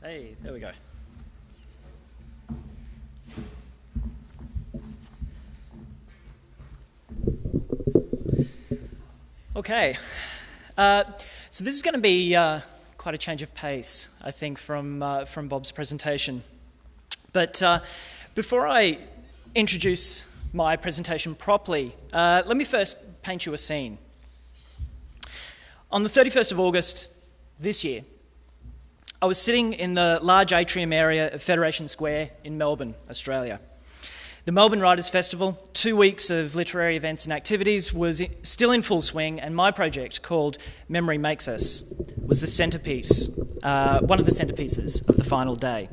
Hey, there we go. Okay, so this is going to be quite a change of pace, I think, from Bob's presentation. But before I introduce my presentation properly, let me first paint you a scene. On the 31st of August this year, I was sitting in the large atrium area of Federation Square in Melbourne, Australia. The Melbourne Writers' Festival, 2 weeks of literary events and activities, was still in full swing, and my project, called Memory Makes Us, was the centrepiece, one of the centrepieces of the final day.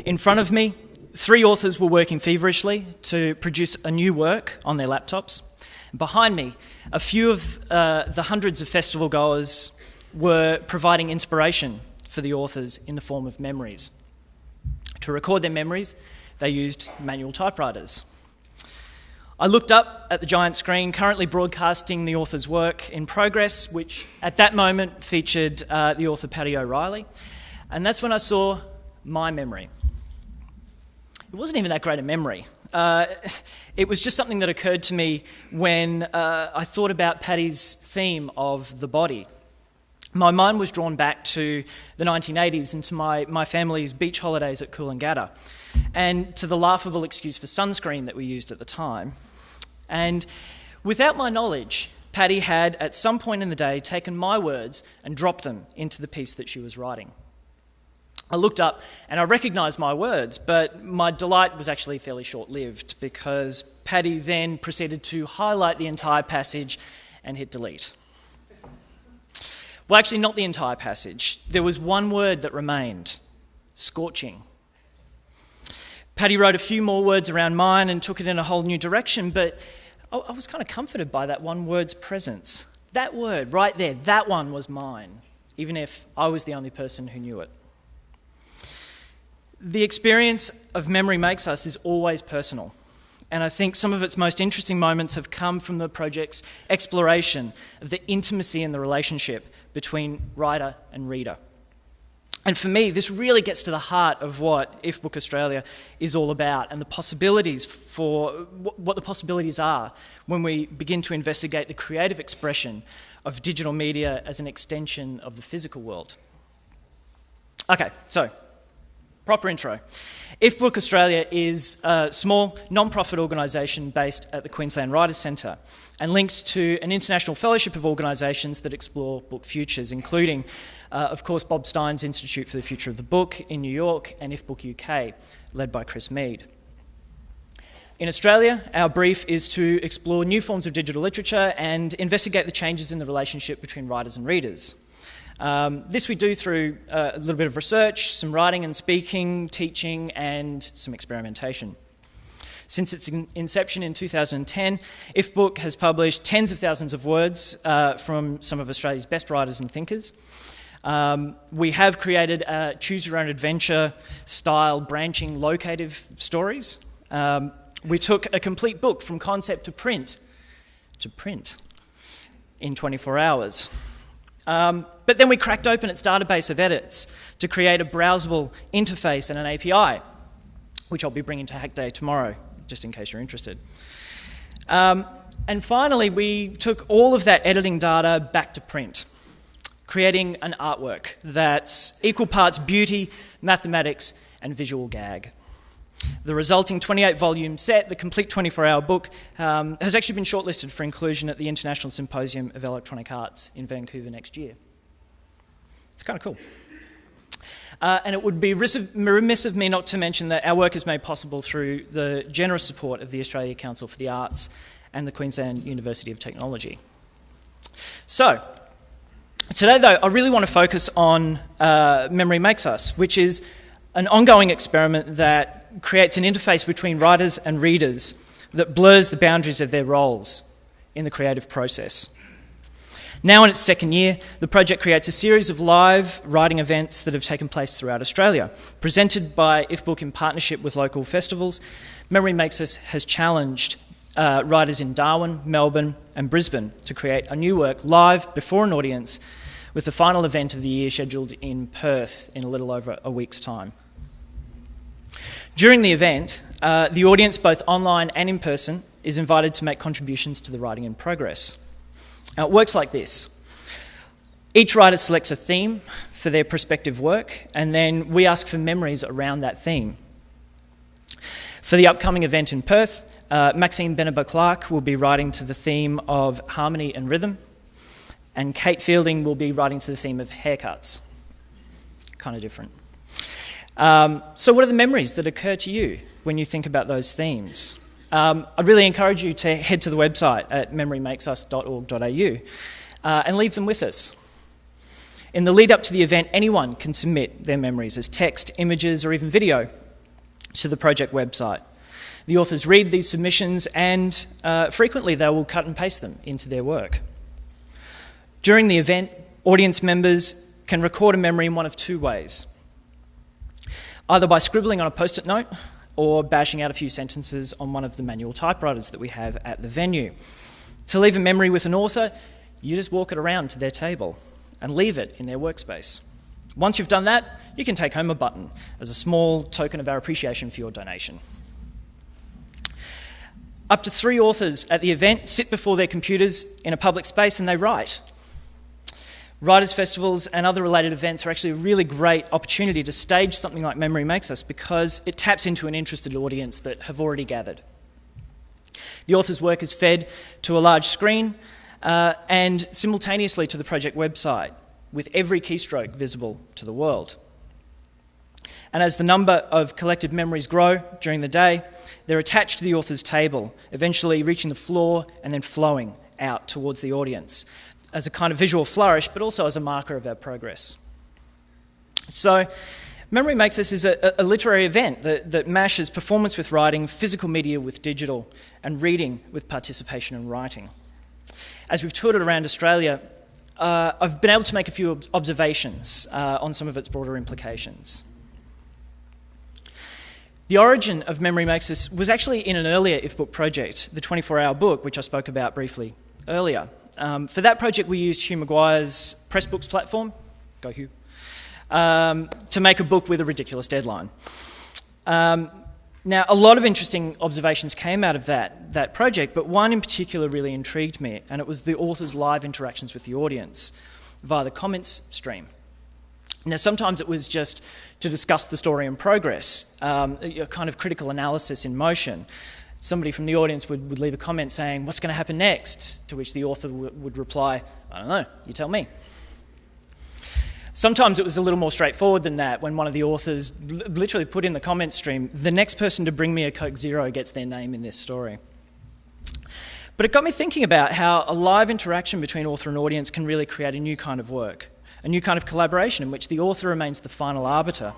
In front of me, 3 authors were working feverishly to produce a new work on their laptops. Behind me, a few of the hundreds of festival goers were providing inspiration for the authors in the form of memories. To record their memories, they used manual typewriters. I looked up at the giant screen currently broadcasting the author's work in progress, which at that moment featured the author Paddy O'Reilly, and that's when I saw my memory. It wasn't even that great a memory. It was just something that occurred to me when I thought about Paddy's theme of the body. My mind was drawn back to the 1980s and to my family's beach holidays at Coolangatta, and to the laughable excuse for sunscreen that we used at the time. And without my knowledge, Paddy had at some point in the day taken my words and dropped them into the piece that she was writing. I looked up and I recognised my words, but my delight was actually fairly short-lived, because Paddy then proceeded to highlight the entire passage and hit delete. Well, actually not the entire passage. There was one word that remained: scorching. Paddy wrote a few more words around mine and took it in a whole new direction, but I was kind of comforted by that one word's presence. That word right there, that one was mine, even if I was the only person who knew it. The experience of Memory Makes Us is always personal, and I think some of its most interesting moments have come from the project's exploration of the intimacy in the relationship between writer and reader. And for me, this really gets to the heart of what If Book Australia is all about, and the possibilities for what the possibilities are when we begin to investigate the creative expression of digital media as an extension of the physical world. Okay, so proper intro. If Book Australia is a small, non-profit organisation based at the Queensland Writers' Centre and linked to an international fellowship of organisations that explore book futures, including, of course, Bob Stein's Institute for the Future of the Book in New York and If Book UK, led by Chris Mead. In Australia, our brief is to explore new forms of digital literature and investigate the changes in the relationship between writers and readers. This we do through a little bit of research, some writing and speaking, teaching, and some experimentation. Since its inception in 2010, If Book has published tens of thousands of words from some of Australia's best writers and thinkers. We have created choose-your-own-adventure style branching locative stories. We took a complete book from concept to print in 24 hours. But then we cracked open its database of edits to create a browsable interface and an API, which I'll be bringing to Hack Day tomorrow, just in case you're interested. And finally, we took all of that editing data back to print, creating an artwork that's equal parts beauty, mathematics, and visual gag. The resulting 28-volume set, the complete 24-hour book, has actually been shortlisted for inclusion at the International Symposium of Electronic Arts in Vancouver next year. It's kind of cool. And it would be remiss of me not to mention that our work is made possible through the generous support of the Australia Council for the Arts and the Queensland University of Technology. So, today though, I really want to focus on Memory Makes Us, which is an ongoing experiment that creates an interface between writers and readers that blurs the boundaries of their roles in the creative process. Now in its second year, the project creates a series of live writing events that have taken place throughout Australia. Presented by If Book in partnership with local festivals, Memory Makes Us has challenged writers in Darwin, Melbourne and Brisbane to create a new work live before an audience with the final event of the year scheduled in Perth in a little over a week's time. During the event, the audience, both online and in person, is invited to make contributions to the writing in progress. Now, it works like this. Each writer selects a theme for their prospective work, and then we ask for memories around that theme. For the upcoming event in Perth, Maxine Benaber-Clark will be writing to the theme of harmony and rhythm, and Kate Fielding will be writing to the theme of haircuts. Kind of different. So what are the memories that occur to you when you think about those themes? I really encourage you to head to the website at memorymakesus.org.au and leave them with us. In the lead up to the event, anyone can submit their memories as text, images, or even video to the project website. The authors read these submissions and frequently they will cut and paste them into their work. During the event, audience members can record a memory in one of two ways. Either by scribbling on a post-it note or bashing out a few sentences on one of the manual typewriters that we have at the venue. To leave a memory with an author, you just walk it around to their table and leave it in their workspace. Once you've done that, you can take home a button as a small token of our appreciation for your donation. Up to 3 authors at the event sit before their computers in a public space and they write. Writers' festivals and other related events are actually a really great opportunity to stage something like Memory Makes Us because it taps into an interested audience that have already gathered. The author's work is fed to a large screen and simultaneously to the project website, with every keystroke visible to the world. And as the number of collected memories grow during the day, they're attached to the author's table, eventually reaching the floor and then flowing out towards the audience as a kind of visual flourish, but also as a marker of our progress. So, Memory Makes Us is a literary event that mashes performance with writing, physical media with digital, and reading with participation in writing. As we've toured it around Australia, I've been able to make a few observations on some of its broader implications. The origin of Memory Makes Us was actually in an earlier If Book project, the 24-hour book, which I spoke about briefly earlier. For that project, we used Hugh Maguire's Pressbooks platform, go Hugh, to make a book with a ridiculous deadline. Now, a lot of interesting observations came out of that project, but one in particular really intrigued me, and it was the author's live interactions with the audience via the comments stream. Now, sometimes it was just to discuss the story in progress, a kind of critical analysis in motion. Somebody from the audience would leave a comment saying, "What's going to happen next?" To which the author would reply, "I don't know, you tell me." Sometimes it was a little more straightforward than that, when one of the authors literally put in the comment stream, "The next person to bring me a Coke Zero gets their name in this story." But it got me thinking about how a live interaction between author and audience can really create a new kind of work, a new kind of collaboration in which the author remains the final arbiter,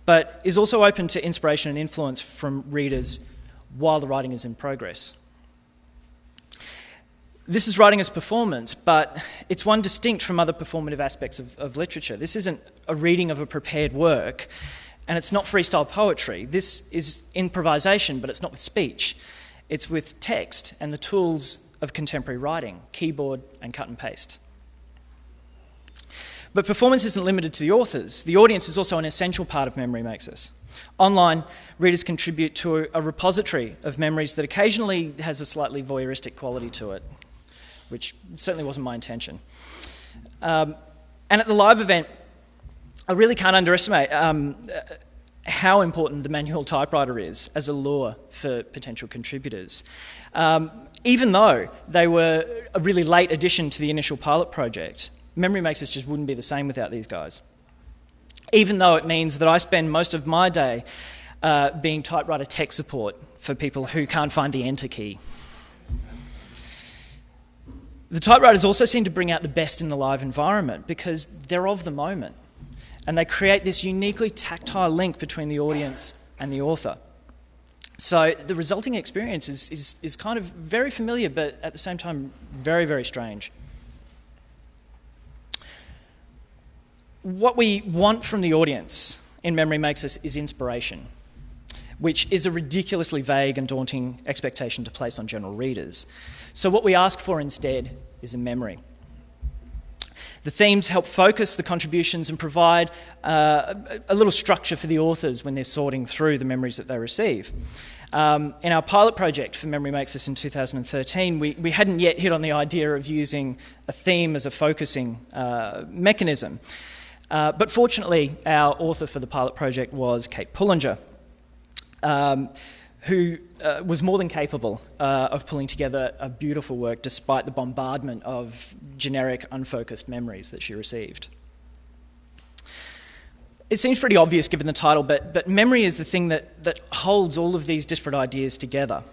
but is also open to inspiration and influence from readers while the writing is in progress. This is writing as performance, but it's one distinct from other performative aspects of literature. This isn't a reading of a prepared work, and it's not freestyle poetry. This is improvisation, but it's not with speech. It's with text and the tools of contemporary writing, keyboard and cut and paste. But performance isn't limited to the authors. The audience is also an essential part of Memory Makes Us. Online, readers contribute to a repository of memories that occasionally has a slightly voyeuristic quality to it, which certainly wasn't my intention. And at the live event, I really can't underestimate how important the manual typewriter is as a lure for potential contributors. Even though they were a really late addition to the initial pilot project, Memory Makes Us just wouldn't be the same without these guys. Even though it means that I spend most of my day being typewriter tech support for people who can't find the enter key. The typewriters also seem to bring out the best in the live environment because they're of the moment, and they create this uniquely tactile link between the audience and the author. So the resulting experience is kind of very familiar, but at the same time very, very strange. What we want from the audience in Memory Makes Us is inspiration, which is a ridiculously vague and daunting expectation to place on general readers. So what we ask for instead is a memory. The themes help focus the contributions and provide a little structure for the authors when they're sorting through the memories that they receive. In our pilot project for Memory Makes Us in 2013, we hadn't yet hit on the idea of using a theme as a focusing mechanism. But fortunately, our author for the pilot project was Kate Pullinger, who was more than capable of pulling together a beautiful work despite the bombardment of generic, unfocused memories that she received. It seems pretty obvious given the title, but memory is the thing that holds all of these disparate ideas together.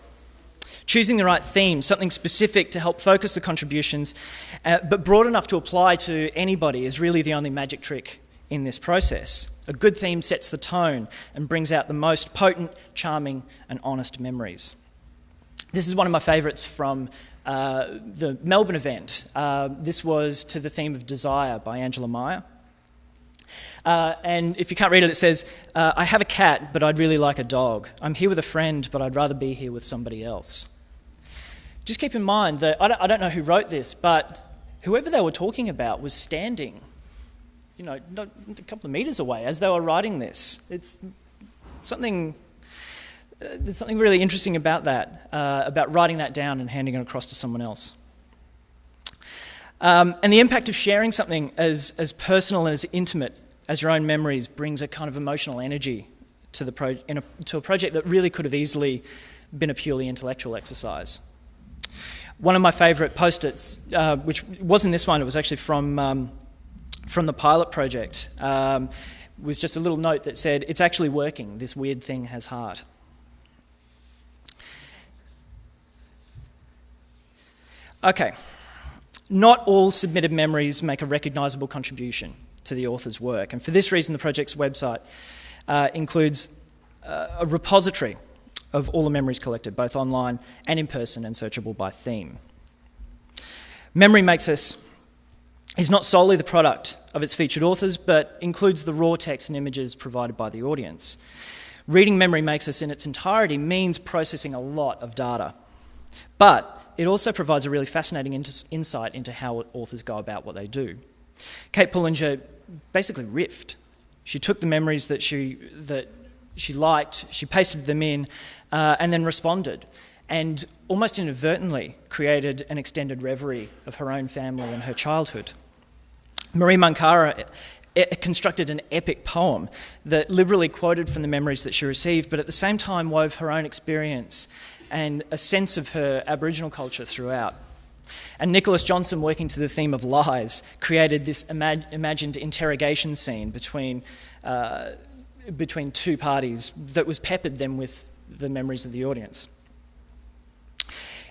Choosing the right theme, something specific to help focus the contributions, but broad enough to apply to anybody, is really the only magic trick in this process. A good theme sets the tone and brings out the most potent, charming, and honest memories. This is one of my favourites from the Melbourne event. This was to the theme of Desire by Angela Meyer. And if you can't read it, it says, I have a cat, but I'd really like a dog. I'm here with a friend, but I'd rather be here with somebody else. Just keep in mind that, I don't know who wrote this, but whoever they were talking about was standing, a couple of metres away as they were writing this. It's something, there's something really interesting about that, about writing that down and handing it across to someone else. And the impact of sharing something as personal and as intimate as your own memories brings a kind of emotional energy to to a project that really could have easily been a purely intellectual exercise. One of my favourite post-its, which wasn't this one, it was actually from the pilot project, was just a little note that said, "It's actually working, this weird thing has heart." Okay, not all submitted memories make a recognisable contribution to the author's work, and for this reason the project's website includes a repository of all the memories collected, both online and in person, and searchable by theme. Memory Makes Us is not solely the product of its featured authors, but includes the raw text and images provided by the audience. Reading Memory Makes Us in its entirety means processing a lot of data, but it also provides a really fascinating insight into how authors go about what they do. Kate Pullinger basically riffed. She took the memories that she liked, she pasted them in, and then responded, and almost inadvertently created an extended reverie of her own family and her childhood. Marie Mankara constructed an epic poem that liberally quoted from the memories that she received, but at the same time wove her own experience and a sense of her Aboriginal culture throughout. And Nicholas Johnson, working to the theme of lies, created this imagined interrogation scene between two parties that was peppered then with the memories of the audience.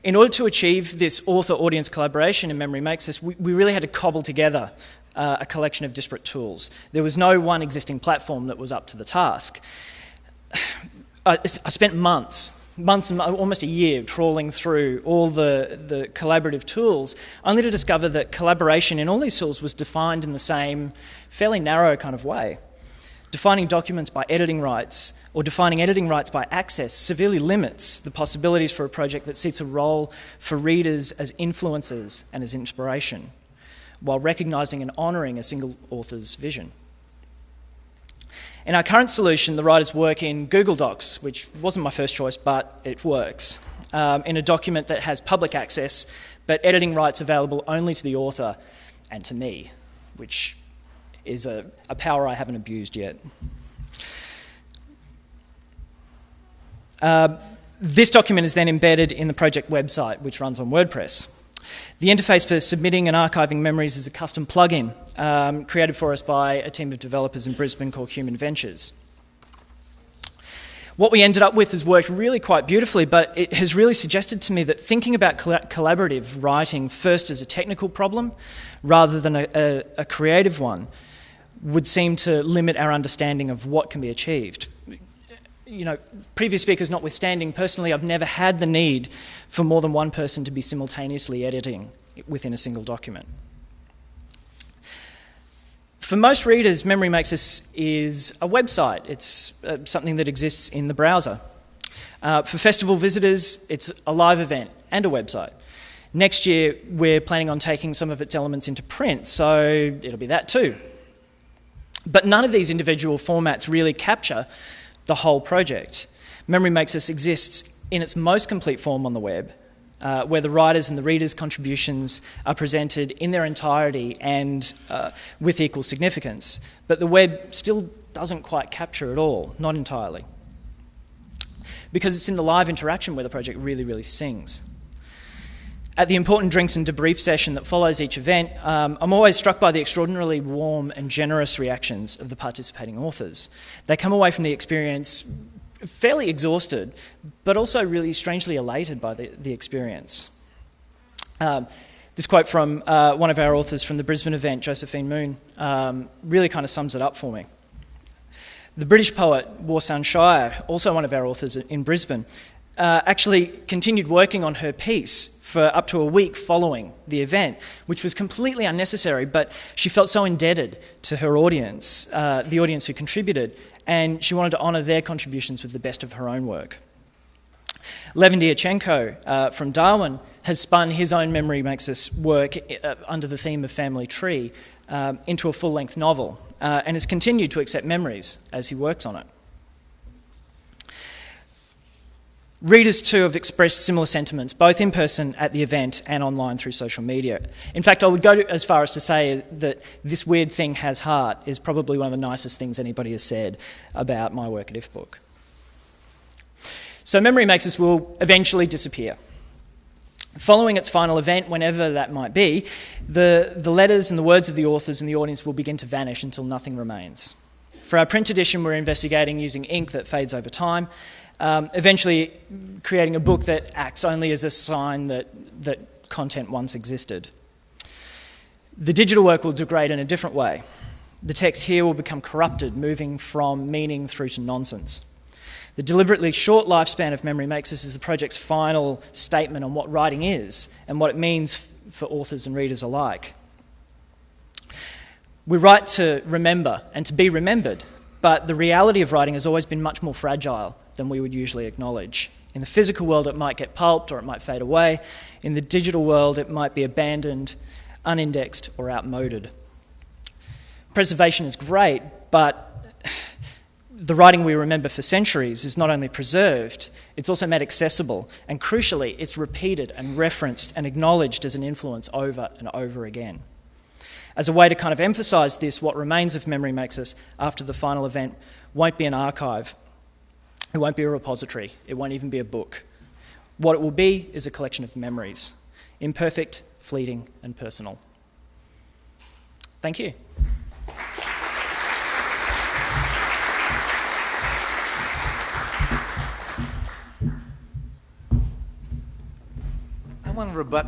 In order to achieve this author-audience collaboration in Memory Makes Us, we really had to cobble together a collection of disparate tools. There was no one existing platform that was up to the task. I spent months, almost a year, trawling through all the collaborative tools, only to discover that collaboration in all these tools was defined in the same fairly narrow kind of way. Defining documents by editing rights or defining editing rights by access severely limits the possibilities for a project that seeks a role for readers as influencers and as inspiration, while recognising and honouring a single author's vision. In our current solution, the writers work in Google Docs, which wasn't my first choice, but it works, in a document that has public access, but editing rights available only to the author and to me, which is a power I haven't abused yet. This document is then embedded in the project website, which runs on WordPress. The interface for submitting and archiving memories is a custom plugin created for us by a team of developers in Brisbane called Human Ventures. What we ended up with has worked really quite beautifully, but it has really suggested to me that thinking about collaborative writing first as a technical problem rather than a creative one would seem to limit our understanding of what can be achieved. Previous speakers notwithstanding, personally I've never had the need for more than one person to be simultaneously editing within a single document. For most readers, Memory Makes Us is a website. It's something that exists in the browser. For festival visitors, it's a live event and a website. Next year, we're planning on taking some of its elements into print, so it'll be that too. But none of these individual formats really capture the whole project. Memory Makes Us exists in its most complete form on the web, where the writers' and the readers' contributions are presented in their entirety and with equal significance. But the web still doesn't quite capture it all, not entirely. Because it's in the live interaction where the project really, really sings. At the important drinks and debrief session that follows each event, I'm always struck by the extraordinarily warm and generous reactions of the participating authors. They come away from the experience fairly exhausted, but also really strangely elated by the experience. This quote from one of our authors from the Brisbane event, Josephine Moon, really kind of sums it up for me. The British poet Warsan Shire, also one of our authors in Brisbane, actually continued working on her piece for up to a week following the event, which was completely unnecessary, but she felt so indebted to her audience, the audience who contributed, and she wanted to honour their contributions with the best of her own work. Levin Dyachenko from Darwin has spun his own Memory Makes Us work under the theme of family tree into a full-length novel, and has continued to accept memories as he works on it. Readers too have expressed similar sentiments, both in person at the event and online through social media. In fact, I would go as far as to say that "This Weird Thing Has Heart" is probably one of the nicest things anybody has said about my work at IFBook. So Memory Makes Us will eventually disappear. Following its final event, whenever that might be, the letters and the words of the authors and the audience will begin to vanish until nothing remains. For our print edition, we're investigating using ink that fades over time, eventually creating a book that acts only as a sign that content once existed. The digital work will degrade in a different way. The text here will become corrupted, moving from meaning through to nonsense. The deliberately short lifespan of Memory Makes Us is the project's final statement on what writing is and what it means for authors and readers alike. We write to remember and to be remembered, but the reality of writing has always been much more fragile than we would usually acknowledge. In the physical world, it might get pulped or it might fade away. In the digital world, it might be abandoned, unindexed, or outmoded. Preservation is great, but the writing we remember for centuries is not only preserved, it's also made accessible, and crucially, it's repeated and referenced and acknowledged as an influence over and over again. As a way to kind of emphasise this, what remains of Memory Makes Us after the final event won't be an archive. It won't be a repository. It won't even be a book. What it will be is a collection of memories, imperfect, fleeting, and personal. Thank you. I want to rebut